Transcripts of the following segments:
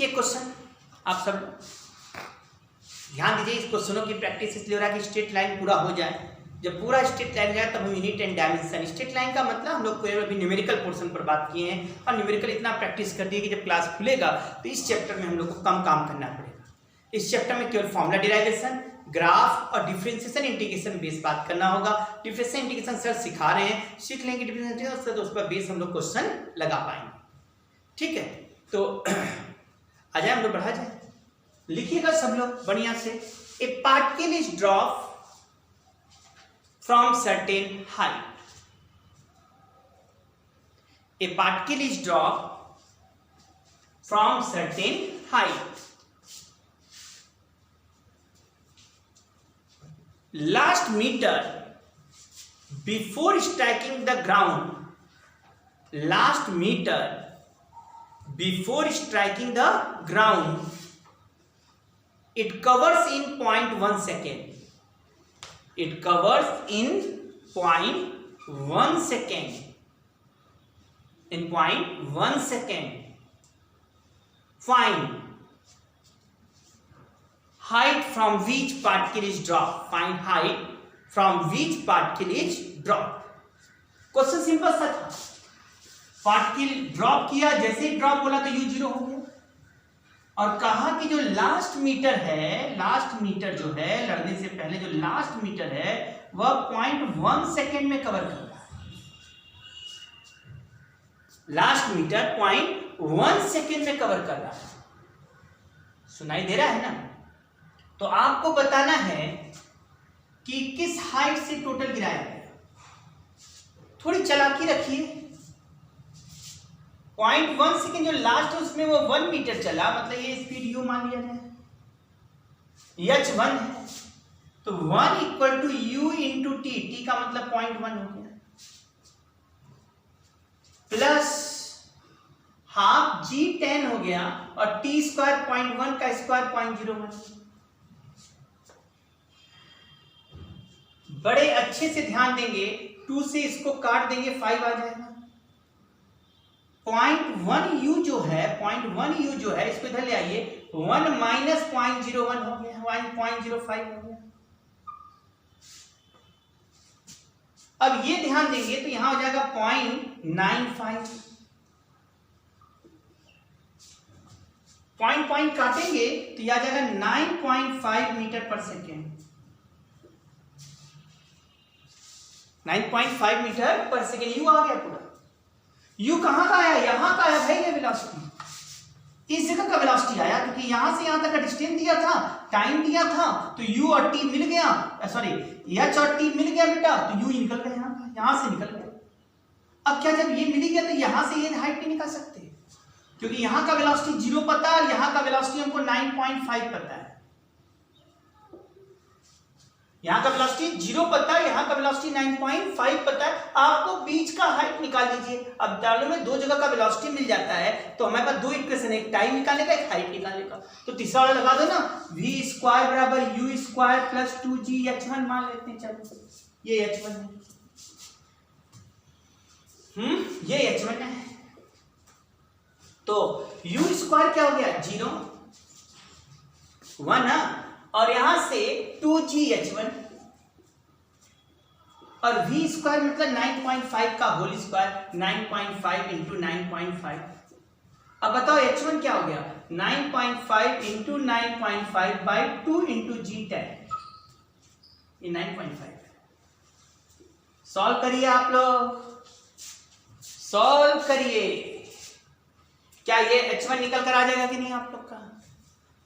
देखिए क्वेश्चन, आप सब ध्यान दीजिए। इस क्वेश्चनों की प्रैक्टिस इसलिए हो रहा है कि स्ट्रेट लाइन पूरा हो जाए। जब पूरा स्ट्रेट लाइन जाए तब हम unit and dimension, straight line का मतलब हम लोग को अभी न्यूमेरिकल पोर्शन पर बात किए हैं और न्यूमेरिकल इतना प्रैक्टिस कर दिए कि जब क्लास खुलेगा तो इस चैप्टर में हम लोग को कम काम करना पड़ेगा। इस चैप्टर में केवल फॉर्मूला डिराइवेशन, ग्राफ और डिफरेंशिएशन इंटीग्रेशन बेस बात करना होगा। डिफरेंशिएशन इंटीग्रेशन सर सिखा रहे हैं, सीख लेंगे डिफरेंशिएशन इंटीग्रेशन, तो उस पर बेस हम लोग क्वेश्चन लगा पाएंगे। ठीक है, तो आ जाए हम लोग बढ़ा जाए। लिखिएगा सब लोग बढ़िया से। ए particle is drop from certain height. A particle is drop from certain height. Last meter before striking the ground, last meter before striking the ground, it covers in 0.1 second. It covers in 0.1 second. In 0.1 second. Find height from which particle is dropped. Find height from which particle is dropped. Question simple सा था। Particle drop किया, जैसे ही drop बोला तो u zero हो गया और कहा कि जो लास्ट मीटर है, लास्ट मीटर जो है लड़ने से पहले जो लास्ट मीटर है वह 0.1 सेकेंड में कवर कर रहा है। लास्ट मीटर 0.1 सेकेंड में कवर कर रहा है। सुनाई दे रहा है ना? तो आपको बताना है कि किस हाइट से टोटल गिराया गया। थोड़ी चालाकी रखिए। 0.1 सेकेंड जो लास्ट है उसमें वो 1 मीटर चला, मतलब ये स्पीड u मान लिया जाए, h1 है तो 1 equal to u into t का मतलब 0.1 हो गया, प्लस हाफ g10 हो गया और t स्क्वायर 0.1 का स्क्वायर 0.01। बड़े अच्छे से ध्यान देंगे, 2 से इसको काट देंगे 5 आ जाएगा। 0.1 u जो है, 0.1 u जो है इसको इधर ले आइए, 1 माइनस 0.01 हो गया, 1.05 हो गया। अब ये ध्यान देंगे तो यहां हो जाएगा 0.95। पॉइंट काटेंगे तो यह आ जाएगा 9.5 मीटर पर सेकेंड। 9.5 मीटर पर सेकेंड यू आ गया पूरा। यू कहां का आया? यहां का आया भाई, ये वेलोसिटी इस जगह का वेलोसिटी आया, क्योंकि यहां से यहां तक का डिस्टेंस दिया था, टाइम दिया था, तो यू और टी मिल गया, सॉरी एच और टी मिल गया बेटा, तो यू निकल गया यहां से निकल गया। अब क्या, जब ये मिल गया तो यहां से ये हाइट नहीं निकाल सकते, क्योंकि यहां का वेलोसिटी 0 पता है और यहां का वेलोसिटी हमको 9.5 पता है। यहां का वेलोसिटी 0 पता है, यहां का वेलोसिटी 9.5 पता है। आपको बीच का हाइट निकाल लीजिए। अब डालो में दो जगह का वेलोसिटी मिल जाता है तो हमारे पास दो इक्वेशन, एक टाइम निकालने का, एक हाइट निकालने का। तो तीसरा वाला लगा दो ना, v स्क्वायर बराबर u square plus 2g h1 मान लेते हैं। चलो ये h1 है, ये h1 है, तो u स्क्वायर क्या हो गया 0 1 ना, और यहां से 2gh1 और v स्क्वायर मतलब 9.5 का होल स्क्वायर, 9.5 इंटू 9.5। अब बताओ h1 क्या हो गया 9.5 इंटू 9.5 बाई 2 इंटू g10, ये 9.5। सॉल्व करिए आप लोग, सॉल्व करिए। क्या ये h1 निकल कर आ जाएगा कि नहीं आप लोग का?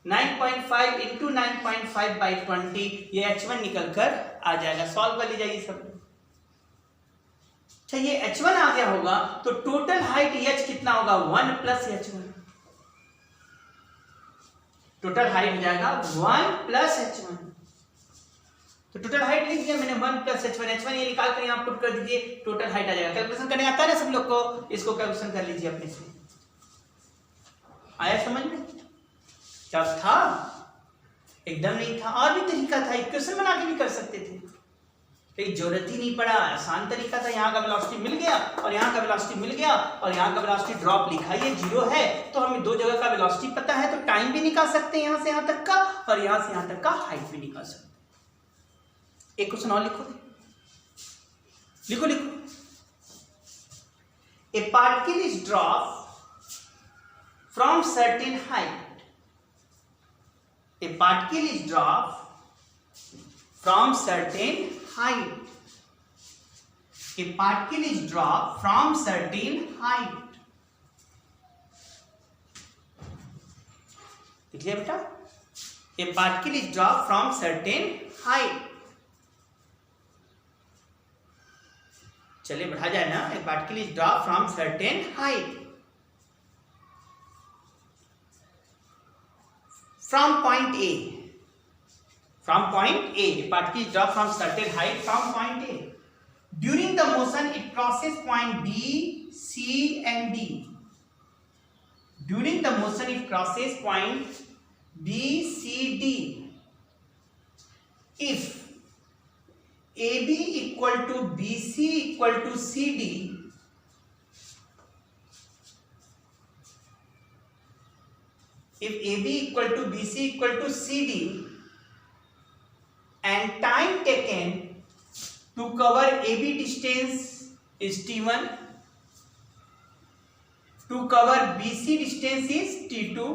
9.5 इंटू 9.5 बाई 20, ये h1 निकल कर आ जाएगा। सॉल्व कर लीजिए सब। अच्छा ये h1 आ गया होगा तो टोटल हाइट h कितना होगा 1 प्लस h1। टोटल हाइट हो जाएगा 1 प्लस h1। तो टोटल हाइट लिख दिया मैंने 1 प्लस h1। h1 ये निकाल कर यहां पुट कर दीजिए, टोटल हाइट आ जाएगा। कैलकुलेशन करने आता है ना सब लोग को, इसको कैलकुलेशन कर लीजिए अपने से। आया समझ में? क्या था? एकदम नहीं था, और भी तरीका था, इक्वेशन बना के भी कर सकते थे, कोई जरूरत ही नहीं पड़ा। आसान तरीका था। यहाँ का वेलोसिटी मिल गया और यहाँ का वेलोसिटी मिल गया और यहाँ का वेलोसिटी ड्रॉप लिखा, ये 0 है तो हमें दो जगह का वेलोसिटी पता है तो टाइम भी निकाल सकते हैं यहां से यहां तक का, और यहां से यहां तक का हाइट भी निकाल सकते हैं। एक क्वेश्चन और लिखो, लिखो लिखो। ए particle is drop from certain height, A particle is drop from certain height, a particle is dropped from certain height। देख लिया बेटा, a particle is dropped from certain height। चलिए बढ़ा जाए ना, a particle is dropped from certain height from point A, from point A, a particle is dropped from certain height from point A। During the motion, it crosses point B, C, and D। During the motion, it crosses point B, C, D। If AB equal to BC equal to CD, if AB equal to BC equal to CD, and time taken to cover AB distance is T1, to cover BC distance is T2,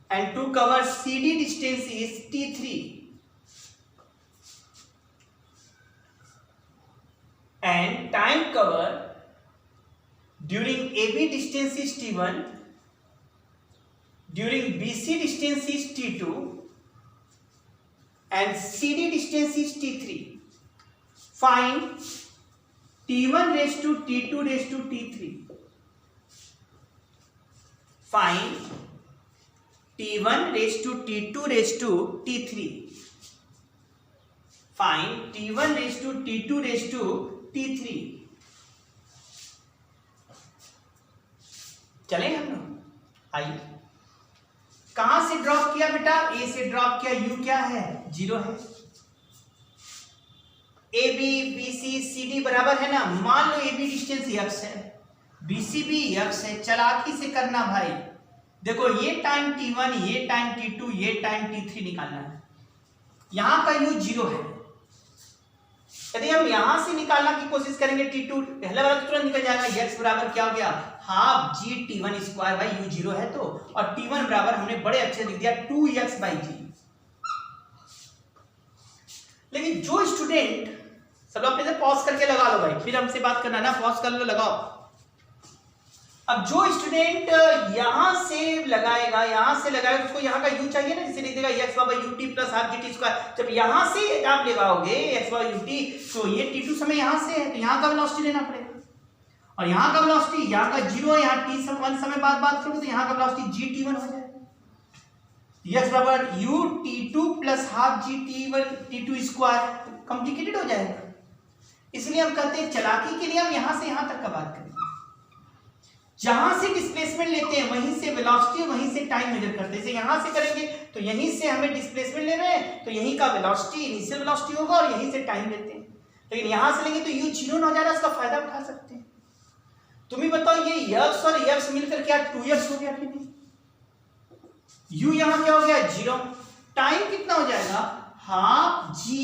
and to cover CD distance is T3, and time cover during AB distance is T1, during BC distance is T2, and CD distance is T3। Find T1 raised to T2 raised to T3। Find T1 raised to T2 raised to T3। Find T1 raised to T2 raised to T3। चले हम लोग, आइए। कहां से drop किया बेटा? ए से drop किया, यू क्या है? 0 है। A B B C C D बराबर है ना, मान लो ए बी डिस्टेंस x है, बी सी भी x है। चालाकी से करना भाई, देखो ये टाइम T1, ये टाइम T2, ये टाइम T3 निकालना है। यहां का u 0 है, यदि हम यहां से निकालना की कोशिश करेंगे T2, पहला वाला तो तुरंत निकल जाएगा। x बराबर क्या हो गया? हाफ जी T1 स्क्वायर भाई, u 0 है तो, और T1 बराबर हमने बड़े अच्छे लिख दिया 2x बाई जी। लेकिन जो स्टूडेंट, सब लोग अपने से पॉज करके लगा लो भाई, फिर हमसे बात करना ना, पॉज कर लो, लगाओ। अब जो स्टूडेंट यहां से लगाएगा, उसको यहां का u चाहिए ना, जिसे लिख देगा x by ut plus half G T square. जब यहां से आप लगाओगे x बाई ut, तो ये T2 समय यहां से है, तो यहां का वेलोसिटी लेना पड़ेगा, और यहां का वेलोसिटी, यहां का 0 है, यहां t1 समय बाद बात करोगे तो यहां का वेलोसिटी g T1 हो जाएगा। x बराबर u T2 प्लस हाफ जी T2 स्क्वायर, कॉम्प्लिकेटेड हो जाएगा। इसलिए हम कहते हैं चालाकी के लिए हम यहां से यहां तक का बात करेंगे। जहां से डिस्प्लेसमेंट लेते हैं वहीं से वेलोसिटी, वहीं से टाइम मेजर करते हैं। जैसे यहां से करेंगे तो यहीं से हमें डिस्प्लेसमेंट ले रहे हैं, तो यहीं का वेलोसिटी, इनिशियल वेलोसिटी होगा, और यहीं से टाइम लेते हैं। लेकिन यहां से लेंगे तो u 0 हो जाएगा, इसका फायदा उठा सकते हैं। तुम ही बताओ, ये x और x मिलकर क्या 2x हो गया कि नहीं? u यहां क्या हो गया? 0। टाइम कितना हो जाएगा? हाफ जी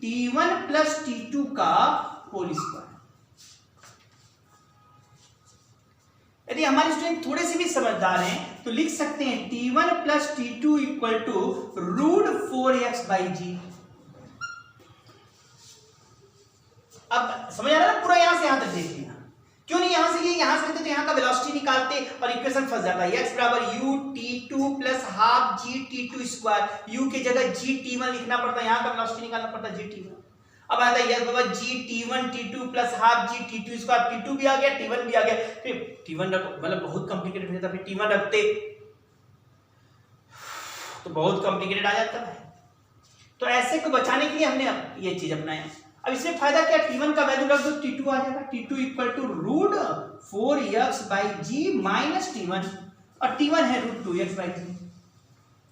T1 प्लस T2 का होल स्क्वायर। यदि हमारे स्टूडेंट थोड़े से भी समझदार हैं तो लिख सकते हैं T1 plus T2 equal to root 4x by g. अब समझ आ रहा है ना? पूरा यहां से यहां तक देख लिया। क्यों नहीं यहां से ये यहां से लेते तो यहां का वेलोसिटी निकालते और इक्वेशन फंस जाता है। x बराबर u T2 plus half g T2 square, u की जगह g T1 लिखना पड़ता है, यहां का वेलोसिटी निकालना पड़ता है g T1। अब आता है x बराबर g T1 T2 plus half g T2 square, T2 भी आ गया, T1 भी आ गया, फिर T1 रखो, मतलब बहुत कॉम्प्लिकेटेड हो जाता है, फिर T1 रखते तो बहुत कॉम्प्लिकेटेड आ जाता है। तो ऐसे को बचाने के लिए हमने ये चीज अपनाया। अब इसमें फायदा क्या? T1 का वैल्यू रख दो, T2 आ जाएगा। T2 equal to root 4x by g minus T1, और T1 है रूट 2x बाई जी।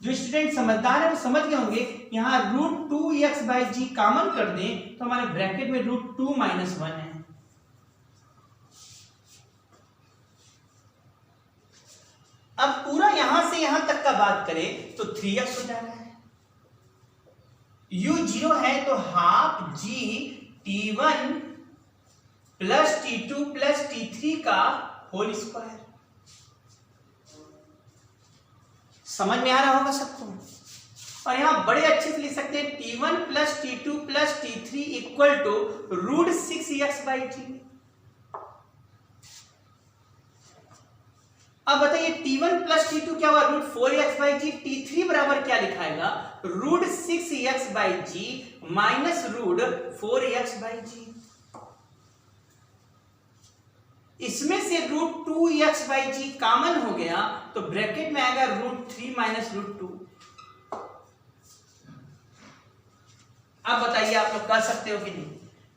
जो स्टूडेंट समझदार है वो समझ गए होंगे, यहाँ root 2x by ji common कर दें तो हमारे ब्रैकेट में रूट 2 माइनस 1 है। यहां तक का बात करें तो 3x हो जा रहा है, u 0 है तो half g t1 plus t2 plus t3 का होल स्क्वायर। समझ में आ रहा होगा सबको। और यहां बड़े अच्छे से लिख सकते हैं t1 plus t2 plus t3 equal to √6x/g। अब बताइए t1 प्लस t2 क्या हुआ, √4x/g। t3 बराबर क्या लिखाएगा, √6x/g माइनस √4x/g। इसमें से √2x/g कॉमन हो गया तो ब्रैकेट में आएगा √3 माइनस √2। अब बताइए आप लोग कर सकते हो कि नहीं,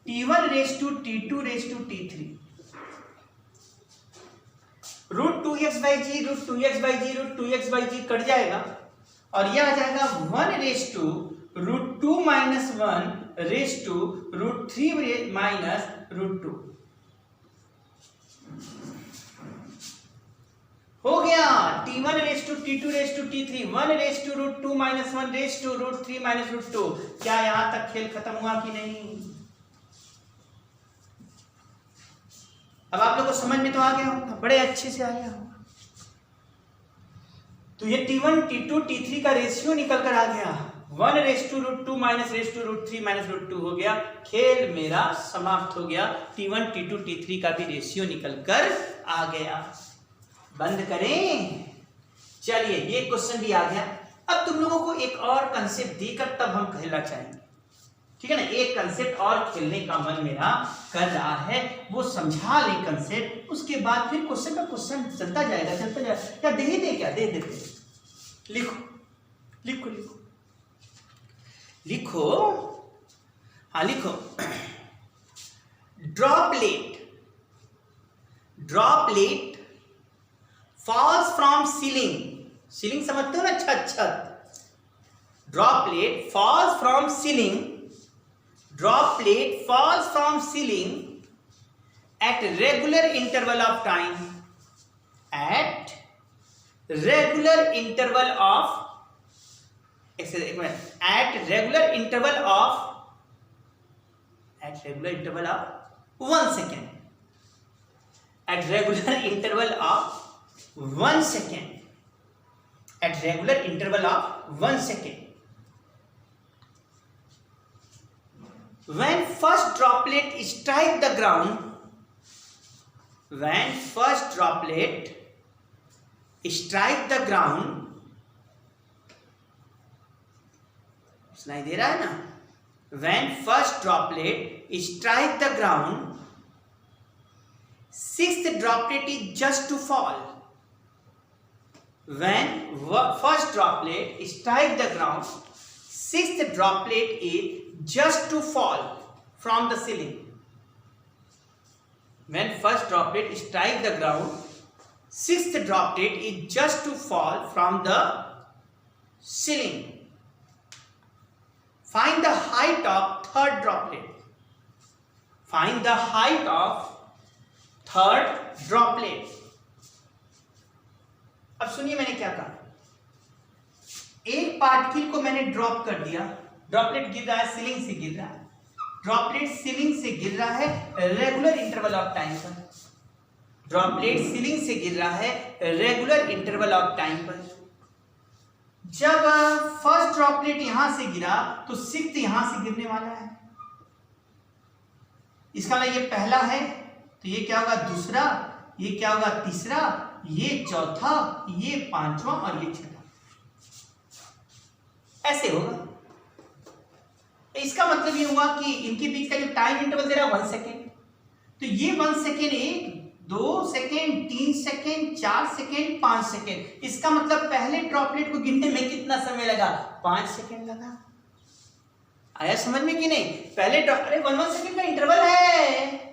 t1 raise to t2 raise to t3, √2x/g √2x/g cut जाएगा और यह आ जाएगा 1 raise to √2 minus 1 raise to √3 minus √2 हो गया। t1 raise to t2 raise to t3 1 raise to √2 minus 1 raise to √3 minus √2। क्या यहां तक खेल खत्म हुआ कि नहीं? अब आप लोग को समझ में तो आ गया होगा, बड़े अच्छे से आ गया होगा। तो ये t1 t2 t3 का रेशियो निकल कर आ गया, 1 raise to √2 minus raise to √3 minus √2 हो गया। खेल मेरा समाप्त हो गया, t1 t2 t3 का भी रेशियो निकल कर आ गया। बंद करें। चलिए ये क्वेश्चन भी आ गया। अब तुम लोगों को एक और कंसेप्ट देकर तब हम खेलना चाहेंगे, ठीक है ना। एक कंसेप्ट और खेलने का मन मेरा कर रहा है, वो समझा ले कंसेप्ट, उसके बाद फिर क्वेश्चन का क्वेश्चन चलता जाएगा चलता जाएगा। क्या दे ही दे, क्या दे देते, लिखो लिखो लिखो लिखो, हाँ लिखो। Droplet falls from ceiling, ceiling समझते हो ना, छत छत। Droplet falls from ceiling, droplet falls from ceiling at regular interval of time, at regular interval of at regular interval of 1 second, at regular interval of 1 second, at regular interval of 1 second. When first droplet strike the ground, when first droplet strike the ground, सुनाई दे रहा है ना, when first droplet strike the ground, sixth droplet is just to fall. When first droplet strike the ground, sixth droplet is just to fall from the ceiling. When first droplet strike the ground, sixth droplet is just to fall from the ceiling. Find the height of third droplet. Find the height of third droplet. अब सुनिए मैंने क्या कहा, एक particle को मैंने drop कर दिया, ड्रॉपलेट गिर रहा है, सीलिंग से गिर रहा है, ड्रॉपलेट सीलिंग से गिर रहा है रेगुलर इंटरवल ऑफ टाइम पर, ड्रॉपलेट सीलिंग से गिर रहा है रेगुलर इंटरवल ऑफ टाइम पर। जब फर्स्ट ड्रॉपलेट यहां से गिरा तो सिक्स्थ यहां से गिरने वाला है, इसका मतलब ये पहला है तो ये क्या होगा दूसरा, ये क्या होगा तीसरा, ये चौथा, ये पांचवा और ये छठा, ऐसे होगा। इसका मतलब ये हुआ कि इनके बीच का जो टाइम इंटरवल दे रहा है 1 सेकेंड, तो ये 1 second 1 2 second 3 second 4 second 5 second, इसका मतलब पहले ड्रॉपलेट को गिनने में कितना समय लगा, 5 सेकेंड लगा। आया समझ में कि नहीं? पहले अरे 1 सेकेंड का इंटरवल है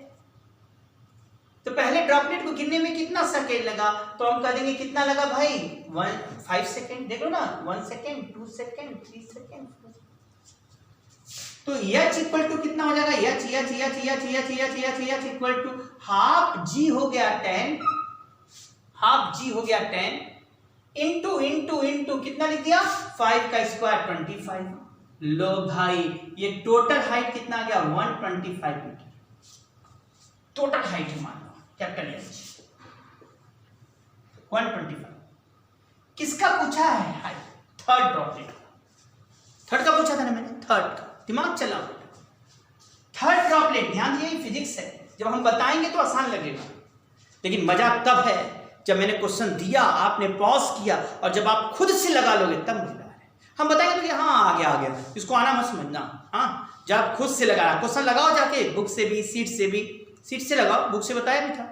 तो पहले ड्रॉपलेट को गिनने में कितना सेकेंड लगा, तो हम कह देंगे कितना लगा भाई 5 सेकेंड। देखो ना 1 सेकेंड 2 सेकेंड 3 सेकेंड, तो h इक्वल टू कितना हो जाएगा, h equal to half g हो गया 10, हाफ g हो गया 10 इंटू इंटू इंटू कितना लिख दिया 5 का स्क्वायर 25। लो भाई ये टोटल हाइट कितना आ गया 125 मीटर टोटल हाइट है मान लो कैपिटल एच 125। किसका पूछा है हाइट थर्ड ड्रॉपलेट थर्ड का पूछा था ना मैंने थर्ड का दिमाग चला थर्ड ड्रॉपलेट ध्यान दिए फिजिक्स है जब हम बताएंगे तो आसान लगेगा लेकिन मजा तब है जब मैंने क्वेश्चन दिया आपने पॉज किया और जब आप खुद से लगा लोगे तब मजा है। हम बताएंगे तो कि हाँ आ गया इसको आना मत समझना हाँ जब आप खुद से लगा क्वेश्चन लगाओ जाके बुक से भी सीट से लगाओ बुक से बताया भी था।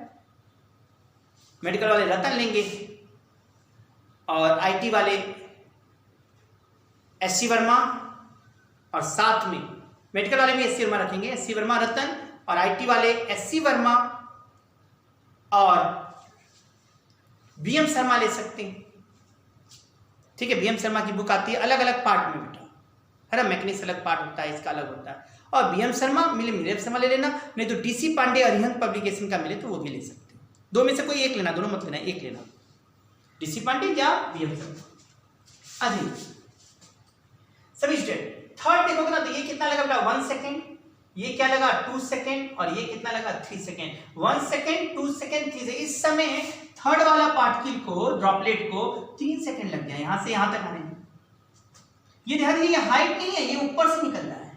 मेडिकल वाले रतन लेंगे और आईटी वाले एससी वर्मा और साथ में मेडिकल वाले भी एससी वर्मा रखेंगे एससी वर्मा रतन और आईटी वाले एससी वर्मा और बीएम शर्मा ले सकते हैं। ठीक है बीएम शर्मा की बुक आती है अलग अलग पार्ट में बेटा है ना मैकेनिक्स अलग पार्ट होता है इसका अलग होता है और बीएम शर्मा मिले मिले शर्मा ले लेना नहीं तो डीसी पांडे अरिहंत पब्लिकेशन का मिले तो वो भी ले सकते हैं। दो में से कोई एक लेना दोनों मत लेना एक लेना डीसी पांडे या बीएम शर्मा। अभी सभी स्टेट थर्ड देखोगे ना तो ये कितना लगा बेटा 1 सेकेंड ये क्या लगा 2 सेकेंड और ये कितना लगा 3 सेकेंड 1 सेकेंड 2 सेकेंड 3 सेकेंड इस समय थर्ड वाला पार्टिकल को ड्रॉपलेट को 3 सेकेंड लग गया यहां से यहां तक आने में। ये ध्यान दीजिए ये हाइट नहीं है ये ऊपर से निकल रहा है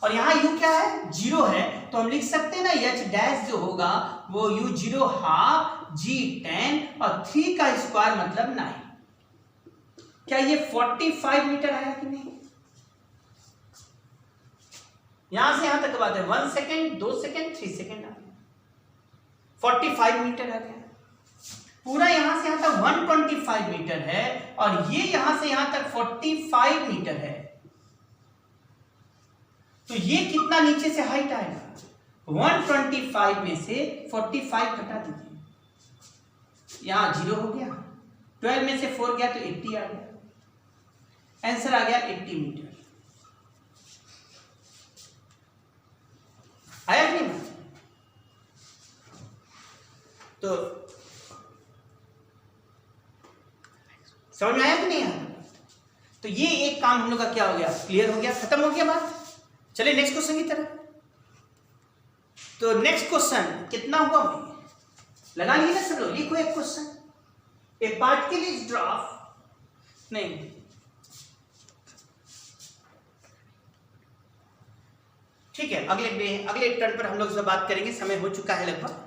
और यहाँ u क्या है 0 है तो हम लिख सकते हैं ना h डैश जो होगा वो u0 हाफ g 10 और 3 का स्क्वायर मतलब 9। क्या ये 45 मीटर आया कि नहीं यहां से यहां तक बात है 1 सेकेंड 2 सेकेंड 3 सेकेंड आ गया 45 मीटर आ गया पूरा यहां से यहां तक 125 मीटर है और ये यहां से यहां तक 45 मीटर है तो ये कितना नीचे से हाइट आएगा 125 में से 45 घटा दीजिए यहां 0 हो गया 12 में से 4 गया तो 80 आ गया आंसर आ गया 80 मीटर आया कि नहीं तो समझ में आया कि नहीं आया तो ये एक काम हम लोग का क्या हो गया क्लियर हो गया खत्म हो गया बात। चलिए नेक्स्ट क्वेश्चन की तरफ तो नेक्स्ट क्वेश्चन कितना हुआ भाई लगा लिए ना सब लोग लिखो एक question A particle is drop नहीं ठीक है अगले टर्न पर हम लोग से बात करेंगे समय हो चुका है लगभग